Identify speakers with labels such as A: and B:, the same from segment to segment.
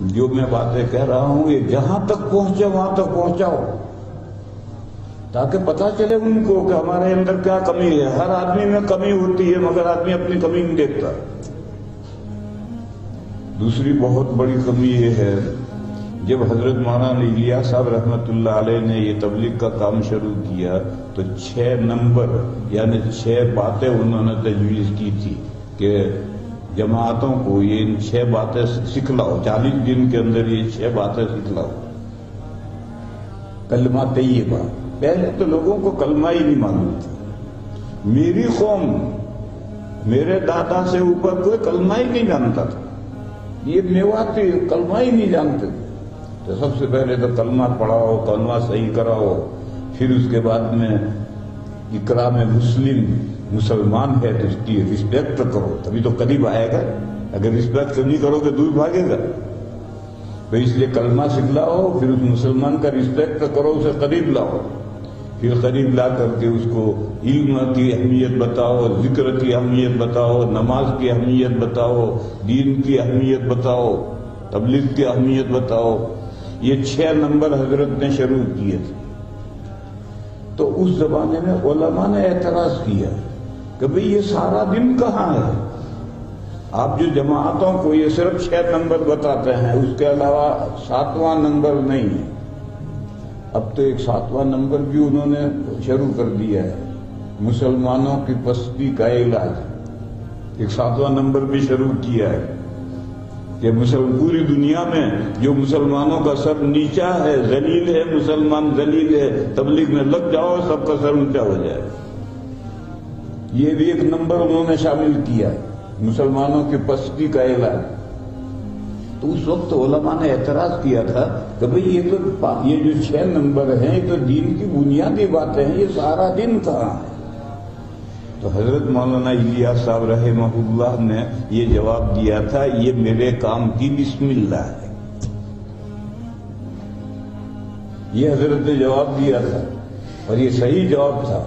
A: جو میں باتیں کہہ رہا ہوں یہ جہاں تک پہنچے وہاں تک پہنچاؤ، تاکہ پتہ چلے ان کو کہ ہمارے اندر کیا کمی ہے۔ ہر آدمی میں کمی ہوتی ہے مگر آدمی اپنی کمی نہیں دیکھتا۔ دوسری بہت بڑی کمی یہ ہے، جب حضرت مولانا الیاس صاحب رحمۃ اللہ علیہ نے یہ تبلیغ کا کام شروع کیا تو 6 نمبر یعنی 6 باتیں انہوں نے تجویز کی تھی کہ جماعتوں کو یہ ان 6 باتیں سکھلاؤ، 40 دن کے اندر یہ 6 باتیں سکھلاؤ۔ کلمہ طیبہ، پہلے تو لوگوں کو کلمہ ہی نہیں معلوم تھا۔ میری قوم، میرے دادا سے اوپر کوئی کلمہ ہی نہیں جانتا تھا، یہ میواتی کلمہ ہی نہیں جانتے تھے۔ تو سب سے پہلے تو کلمہ پڑھاؤ، کلمہ صحیح کراؤ، پھر اس کے بعد میں اکرام مسلم، مسلمان ہے تو اس کی رسپیکٹ کرو تبھی تو قریب آئے گا، اگر رسپیکٹ نہیں کرو گے دور بھاگے گا۔ تو اس لیے کلمہ سکھلاؤ، پھر اس مسلمان کا رسپیکٹ کرو، اسے قریب لاؤ، پھر قریب لا کر کے اس کو علم کی اہمیت بتاؤ، ذکر کی اہمیت بتاؤ، نماز کی اہمیت بتاؤ، دین کی اہمیت بتاؤ، تبلیغ کی اہمیت بتاؤ۔ یہ 6 نمبر حضرت نے شروع کیے تھے۔ تو اس زمانے میں علماء نے اعتراض کیا کہ بھئی یہ سارا دن کہاں ہے؟ آپ جو جماعتوں کو یہ صرف 6 نمبر بتاتے ہیں، اس کے علاوہ 7واں نمبر نہیں ہے۔ اب تو ایک 7واں نمبر بھی انہوں نے شروع کر دیا ہے، مسلمانوں کی پستی کا علاج۔ ایک 7واں نمبر بھی شروع کیا ہے کہ پوری دنیا میں جو مسلمانوں کا سر نیچا ہے، ذلیل ہے، مسلمان ذلیل ہے، تبلیغ میں لگ جاؤ سب کا سر اونچا ہو جائے۔ یہ بھی ایک نمبر انہوں نے شامل کیا ہے، مسلمانوں کی پستی کا علاج۔ تو اس وقت علماء نے اعتراض کیا تھا کہ بھئی یہ جو 6 نمبر ہیں یہ تو دین کی بنیادی باتیں ہیں، یہ سارا دن کہاں ہے؟ تو حضرت مولانا الیاس صاحب رحمہ اللہ نے یہ جواب دیا تھا، یہ میرے کام کی بسم اللہ ہے۔ یہ حضرت نے جواب دیا تھا اور یہ صحیح جواب تھا۔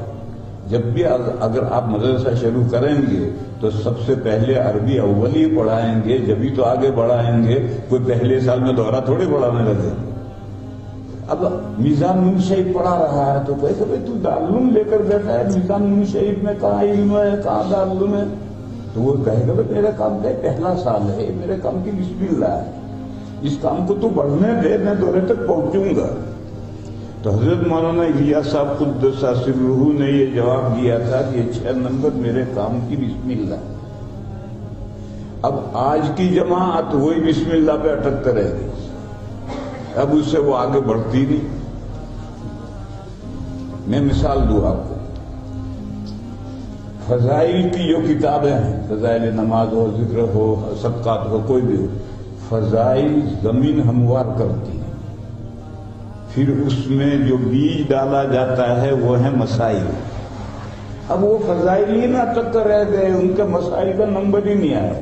A: جب بھی اگر آپ مدرسہ شروع کریں گے تو سب سے پہلے عربی اول ہی پڑھائیں گے، جبھی تو آگے بڑھائیں گے۔ کوئی پہلے سال میں دوہرا تھوڑی پڑھانے لگے۔ اب میزان نون شریف پڑھا رہا ہے تو کہے کہ بھئی تو دارالعلوم لے کر بیٹھا ہے، میزان نون شریف میں کہاں علم ہے، کہاں دارالعلوم ہے؟ تو وہ کہے گا بھئی میرے کام کا پہلا سال ہے، میرے کام کی بسم اللہ ہے، اس کام کو تو بڑھنے دے، میں دورے تک پہنچوں گا۔ تو حضرت مولانا الیاس صاحب قدس سرہ نے یہ جواب دیا تھا کہ یہ 6 نمبر میرے کام کی بسم اللہ ہے۔ اب آج کی جماعت وہی بسم اللہ پہ اٹکتے رہے گی، اب اس سے وہ آگے بڑھتی نہیں۔ میں مثال دوں آپ کو، فضائل کی جو کتابیں ہیں، فضائل نماز ہو، ذکر ہو، صدقات ہو، کوئی بھی ہو، فضائل زمین ہموار کرتی ہے۔ پھر اس میں جو بیج ڈالا جاتا ہے وہ ہے مسائل۔ اب وہ فضائل ہی نہ تک رہ گئے، ان کے مسائل کا نمبر ہی نہیں آیا۔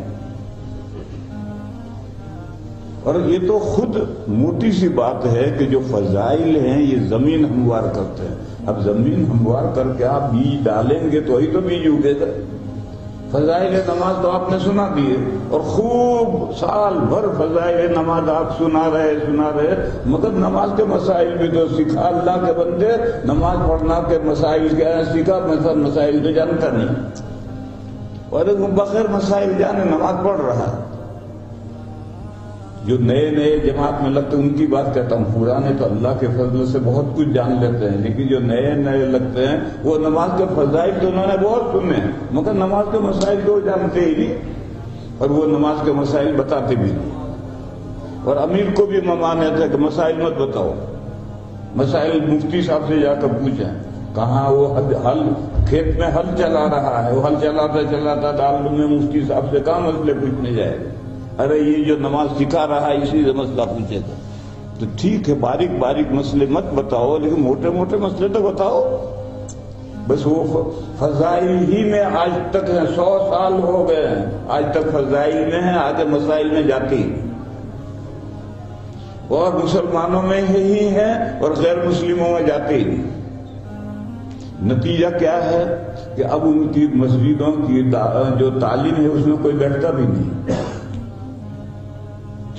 A: اور یہ تو خود موٹی سی بات ہے کہ جو فضائل ہیں یہ زمین ہموار کرتے ہیں۔ اب زمین ہموار کر کے آپ بیج ڈالیں گے تو ہی تو بیج اگے گا۔ فضائل نماز تو آپ نے سنا دیے اور خوب سال بھر فضائل نماز آپ سنا رہے، مگر نماز کے مسائل بھی تو سکھا۔ اللہ کے بندے نماز پڑھنا کے مسائل کیا ہے سیکھا، مسائل تو جانتا نہیں، اور بغیر مسائل جانے نماز پڑھ رہا ہے۔ جو نئے جماعت میں لگتے ہیں ان کی بات کہتا ہوں، پرانے تو اللہ کے فضل سے بہت کچھ جان لیتے ہیں، لیکن جو نئے لگتے ہیں وہ نماز کے فضائل تو انہوں نے بہت سنے مگر نماز کے مسائل تو جانتے ہی نہیں، اور وہ نماز کے مسائل بتاتے بھی نہیں۔ اور امیر کو بھی ممانے تھے کہ مسائل مت بتاؤ، مسائل مفتی صاحب سے جا کر پوچھیں۔ کہاں وہ ہل کھیت میں ہل چلا رہا ہے، وہ ہل چلاتا دارالعلوم میں مفتی صاحب سے کہاں مسئلے پوچھنے جائے گا؟ ارے یہ جو نماز سکھا رہا ہے اسی سے مسئلہ پوچھے گا۔ تو ٹھیک ہے باریک مسئلے مت بتاؤ، لیکن موٹے مسئلے تو بتاؤ۔ بس وہ فضائل ہی میں آج تک ہیں، 100 سال ہو گئے ہیں، آج تک فضائل میں ہیں، آگے مسائل میں جاتی، اور مسلمانوں میں ہی ہیں اور غیر مسلموں میں جاتی۔ نتیجہ کیا ہے کہ اب ان کی مسجدوں کی جو تعلیم ہے اس میں کوئی بیٹھتا بھی نہیں،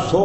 A: 100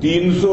A: 300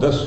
A: 10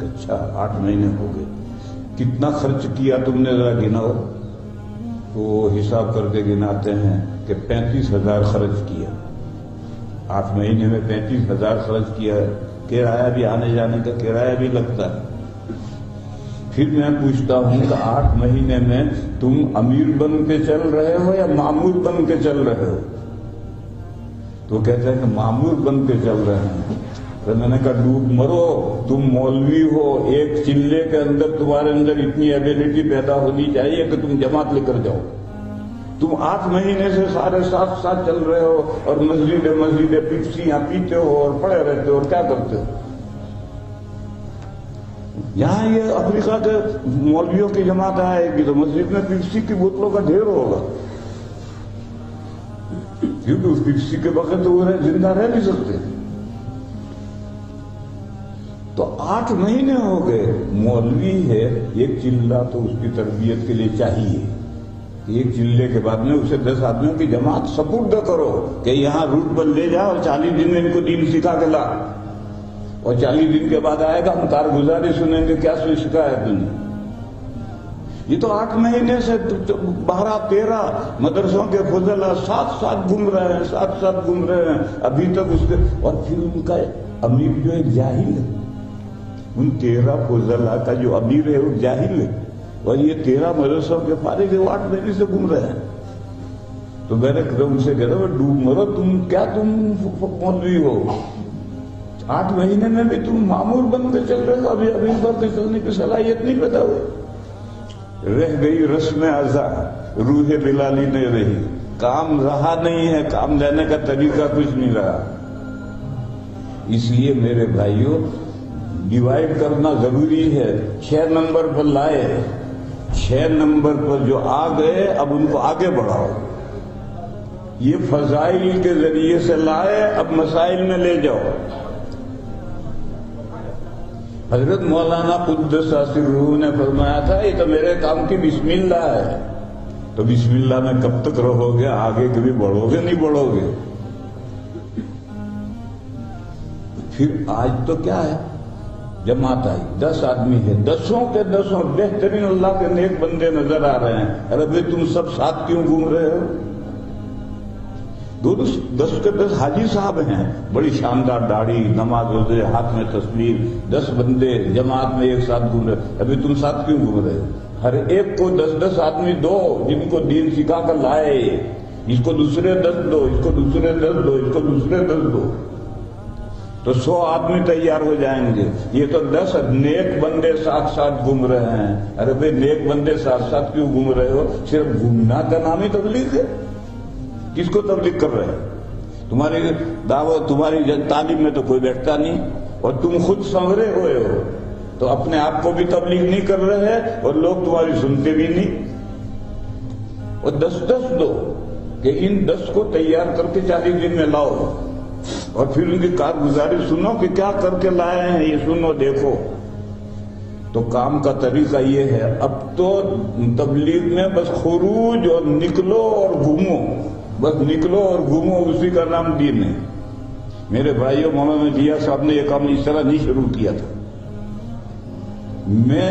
A: کہ اچھا 8 مہینے ہو گئے، کتنا خرچ کیا تم نے ذرا گناؤ؟ تو وہ حساب کر کے گناتے ہیں کہ 35,000 خرچ کیا، 8 مہینے میں 35,000 خرچ کیا، کرایہ بھی آنے جانے کا کرایہ بھی لگتا ہے۔ پھر میں پوچھتا ہوں کہ 8 مہینے میں تم امیر بن کے چل رہے ہو یا مامور بن کے چل رہے ہو؟ تو کہتے ہیں کہ مامور بن کے چل رہے ہیں۔ تو میں نے کہا ڈوب مرو، تم مولوی ہو، ایک چلے کے اندر تمہارے اندر اتنی ایبلٹی پیدا ہونی چاہیے کہ تم جماعت لے کر جاؤ۔ تم 8 مہینے سے سارے ساتھ چل رہے ہو اور مسجدیں پیپسیاں پیتے ہو اور پڑے رہتے ہو اور کیا کرتے ہو؟ یہاں یہ افریقہ کے مولویوں کی جماعت آئے گی تو مسجد میں پیپسی کی بوتلوں کا ڈھیر ہوگا، کیونکہ اس پیپسی کے بغیر تو وہ زندہ رہ نہیں سکتے۔ تو 8 مہینے ہو گئے، مولوی ہے، ایک چلہ تو اس کی تربیت کے لیے چاہیے، ایک چلے کے بعد میں اسے 10 آدمیوں کی جماعت سپرد کرو کہ یہاں روٹ پر لے جاؤ اور 40 دن میں ان کو دین سکھا کے لا، اور 40 دن کے بعد آئے گا ہم کارگزاری سنیں گے کیا شکایت تم نے۔ یہ تو 8 مہینے سے 12-13 مدرسوں کے فضلہ ساتھ گھوم رہے ہیں، ساتھ گھوم رہے ہیں ابھی تک اس کے، اور پھر ان کا امیر جو ایک جاہل ہے، ان 13 فضلہ کا جو امیر ہے وہ جاہل ہے، اور یہ 13 مدرسوں کے فارغ ہے، وہ 8 مہینے سے گھوم رہے ہیں۔ تو میں نے ان سے کہتا ہوں ڈوب مرو، تم مولوی ہو، 8 مہینے میں بھی تم معمور بن کے چل رہے ہو، ابھی بن کے چلنے کی صلاحیت نہیں پیدا ہوئی۔ رہ گئی رسم ازا، روح بلالی نہیں رہی، کام رہا نہیں ہے، کام لینے کا طریقہ کچھ نہیں رہا۔ اس لیے میرے بھائیوں ڈیوائیڈ کرنا ضروری ہے۔ 6 نمبر پر لائے، 6 نمبر پر جو آ گئے اب ان کو آگے بڑھاؤ۔ یہ فضائل کے ذریعے سے لائے، اب مسائل میں لے جاؤ۔ حضرت مولانا قدس سرہ نے فرمایا تھا یہ تو میرے کام کی بسم اللہ ہے، تو بسم اللہ میں کب تک رہو گے؟ آگے کبھی بڑھو گے نہیں بڑھو گے؟ پھر آج تو کیا ہے، جماعت آئی، 10 آدمی ہے، 10 کے 10 بہترین اللہ کے نیک بندے نظر آ رہے ہیں۔ ارے بھائی تم سب ساتھ کیوں گھوم رہے ہو؟ 10 کے 10 حاجی صاحب ہیں، بڑی شاندار داڑھی، نماز روزے، ہاتھ میں تسبیح، 10 بندے جماعت میں ایک ساتھ گھوم رہے، ابھی تم ساتھ کیوں گھوم رہے ہو؟ ہر ایک کو 10 آدمی دو جن کو دین سکھا کر لائے، اس کو دوسرے 10 دو، اس کو دوسرے 10 دو، اس کو دوسرے 10 دو، تو 100 آدمی تیار ہو جائیں گے۔ یہ تو 10 نیک بندے ساتھ گھوم رہے ہیں۔ ارے بھائی نیک بندے ساتھ کیوں گھوم رہے ہو؟ صرف گھومنا کا نام ہی تبلیغ ہے؟ کس کو تبلیغ کر رہے ہیں؟ تمہاری دعوت، تمہاری تعلیم میں تو کوئی بیٹھتا نہیں، اور تم خود سنورے ہوئے ہو تو اپنے آپ کو بھی تبلیغ نہیں کر رہے اور لوگ تمہاری سنتے بھی نہیں۔ اور 10 دو کہ ان 10 کو تیار کر کے 40 دن میں لاؤ، اور پھر ان کی کارگزاری سنو کہ کیا کر کے لائے ہیں، یہ سنو دیکھو۔ تو کام کا طریقہ یہ ہے، اب تو تبلیغ میں بس خروج اور نکلو اور گھومو، بس نکلو اور گھومو، اسی کا نام دین ہے۔ میرے بھائیوں، مولانا جیا صاحب نے یہ کام اس طرح نہیں شروع کیا تھا۔ میں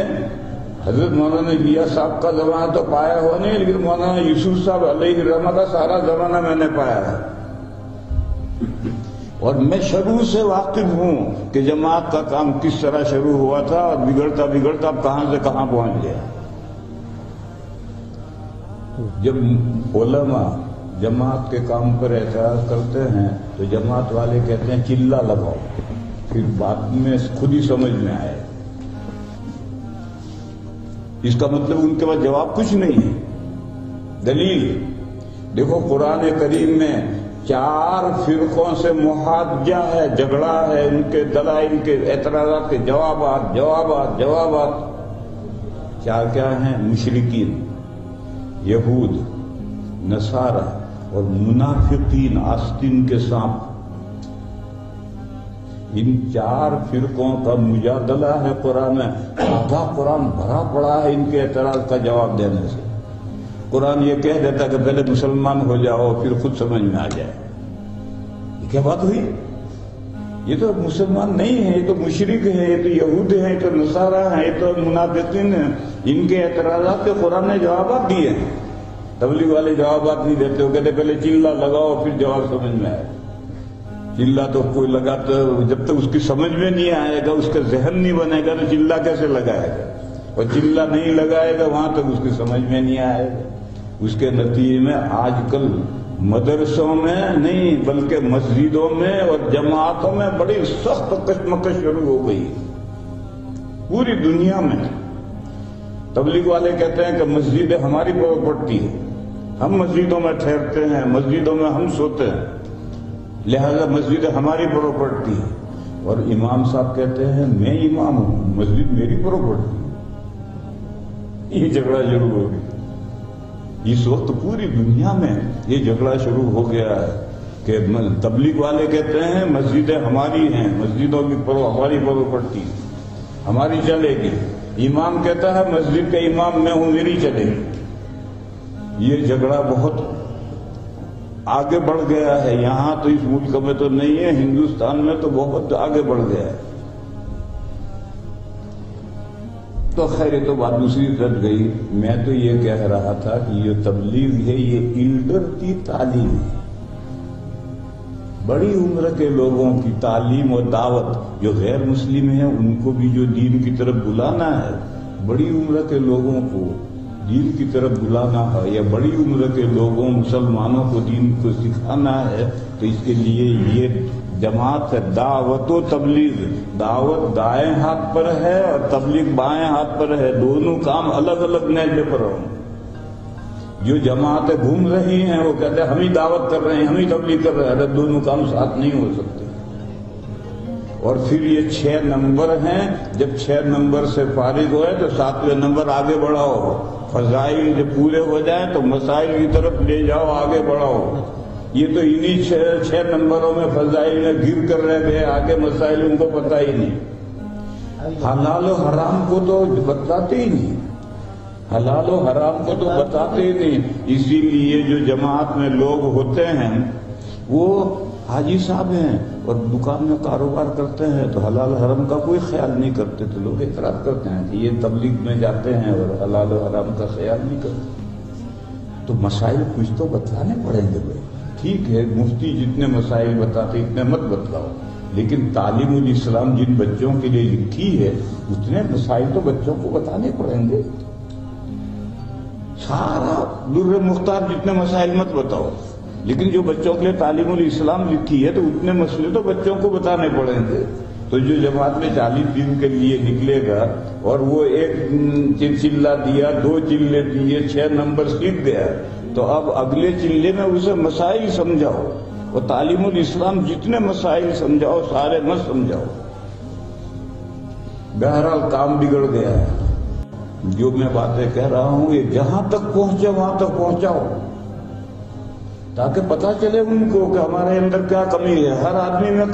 A: حضرت مولانا جیا صاحب کا زمانہ تو پایا ہوا نہیں، لیکن مولانا یوسف صاحب علیہ رحمہ کا سارا زمانہ میں نے پایا ہے، اور میں شروع سے واقف ہوں کہ جماعت کا کام کس طرح شروع ہوا تھا اور بگڑتا بگڑتا اب کہاں سے کہاں پہنچ گیا۔ جب علماء جماعت کے کام پر اعتراض کرتے ہیں تو جماعت والے کہتے ہیں چلہ لگاؤ، پھر بعد میں خود ہی سمجھ میں آئے۔ اس کا مطلب ان کے پاس جواب کچھ نہیں ہے۔ دلیل دیکھو، قرآن کریم میں 4 فرقوں سے محاجہ ہے، جھگڑا ہے، ان کے دلائل کے اعتراضات کے جوابات۔ 4 کیا ہیں؟ مشرکین، یہود، نصارہ اور منافقین، آستین کے سانپ۔ ان 4 فرقوں کا مجادلہ ہے قرآن میں، آدھا قرآن بھرا پڑا ہے ان کے اعتراض کا جواب دینے سے۔ قرآن یہ کہہ دیتا کہ پہلے مسلمان ہو جاؤ پھر خود سمجھ میں آ جائے۔ یہ کیا بات ہوئی؟ یہ تو مسلمان نہیں ہے، یہ تو مشرک ہے، یہ تو یہود ہیں، یہ تو نصارہ ہیں، یہ تو منافقین ہیں. ان کے اعتراضات کے قرآن نے جوابات دیے ہیں. تبلیغ والے جوابات نہیں دیتے، وہ کہتے پہلے چلا لگاؤ پھر جواب سمجھ میں آئے. چلا تو کوئی لگاتا جب تک اس کی سمجھ میں نہیں آئے گا، اس کا ذہن نہیں بنے گا تو چلا کیسے لگائے گا؟ اور چلا نہیں لگائے گا وہاں تک اس کی سمجھ میں نہیں آئے گا. اس کے نتیجے میں آج کل مدرسوں میں نہیں بلکہ مسجدوں میں اور جماعتوں میں بڑی سخت کشمکش شروع ہو گئی پوری دنیا میں. تبلیغ والے کہتے ہیں کہ مسجدیں ہماری پراپرٹی ہے، ہم مسجدوں میں ٹھہرتے ہیں، مسجدوں میں ہم سوتے ہیں، لہذا مسجد ہماری پراپرٹی ہے. اور امام صاحب کہتے ہیں میں امام ہوں، مسجد میری پراپرٹی. یہ جھگڑا شروع ہو گیا. اس وقت پوری دنیا میں یہ جھگڑا شروع ہو گیا ہے کہ تبلیغ والے کہتے ہیں مسجدیں ہماری ہیں، مسجدوں کی ہماری پراپرٹی ہماری چلے گی. امام کہتا ہے مسجد کا امام میں ہوں، میری چلے گی. یہ جھگڑا بہت آگے بڑھ گیا ہے. یہاں تو اس ملک میں تو نہیں ہے، ہندوستان میں تو بہت آگے بڑھ گیا ہے. تو خیر یہ تو بات دوسری طرف گئی. میں تو یہ کہہ رہا تھا کہ یہ تبلیغ ہے، یہ ایلڈر کی تعلیم ہے. بڑی عمر کے لوگوں کی تعلیم اور دعوت، جو غیر مسلم ہیں ان کو بھی جو دین کی طرف بلانا ہے، بڑی عمر کے لوگوں کو دین کی طرف بلانا ہے، یا بڑی عمر کے لوگوں مسلمانوں کو دین کو سکھانا ہے، تو اس کے لیے یہ جماعت ہے. دعوت و تبلیغ، دعوت دائیں ہاتھ پر ہے اور تبلیغ بائیں ہاتھ پر ہے. دونوں کام الگ الگ نیزے پر ہوں. جو جماعتیں گھوم رہی ہیں وہ کہتے ہیں ہم ہی دعوت کر رہے ہیں، ہم ہی تبلیغ کر رہے ہیں. دونوں کام ساتھ نہیں ہو سکتے. اور پھر یہ 6 نمبر ہیں، جب 6 نمبر سے فارغ ہوئے تو 7ویں نمبر آگے بڑھاؤ. فضائل جب پورے ہو جائیں تو مسائل کی طرف لے جاؤ، آگے بڑھاؤ. یہ تو انہی 6 نمبروں میں فضائل میں گر کر رہ گئے، آگے مسائل ان کو پتہ ہی نہیں. حلال و حرام کو تو بتاتے ہی نہیں، حلال و حرام کو تو بتاتے ہی نہیں. اسی لیے جو جماعت میں لوگ ہوتے ہیں وہ حاجی صاحب ہیں اور دکان میں کاروبار کرتے ہیں تو حلال حرام کا کوئی خیال نہیں کرتے، تو لوگ اعتراض کرتے ہیں کہ یہ تبلیغ میں جاتے ہیں اور حلال و حرام کا خیال نہیں کرتے. تو مسائل کچھ تو بتلانے پڑیں گے بھائی. ٹھیک ہے مفتی جتنے مسائل بتاتے اتنے مت بتلاؤ، لیکن تعلیم الاسلام جن بچوں کے لیے لکھی ہے اتنے مسائل تو بچوں کو بتانے پڑیں گے. سارا در مختار جتنے مسائل مت بتاؤ، لیکن جو بچوں کے لیے تعلیم الاسلام لکھی ہے تو اتنے مسئلے تو بچوں کو بتانے پڑیں گے. تو جو جماعت میں 40 دن کے لیے نکلے گا اور وہ ایک چلہ دیا، 2 چلے دیے، 6 نمبر سیکھ گیا، تو اب اگلے چلے میں اسے مسائل سمجھاؤ. اور تعلیم الاسلام جتنے مسائل سمجھاؤ سارے مت سمجھاؤ. بہرحال کام بگڑ گیا ہے. جو میں باتیں کہہ رہا ہوں یہ جہاں تک پہنچے وہاں تک پہنچاؤ تاکہ پتہ چلے ان کو کہ ہمارے اندر کیا کمی ہے. ہر آدمی میں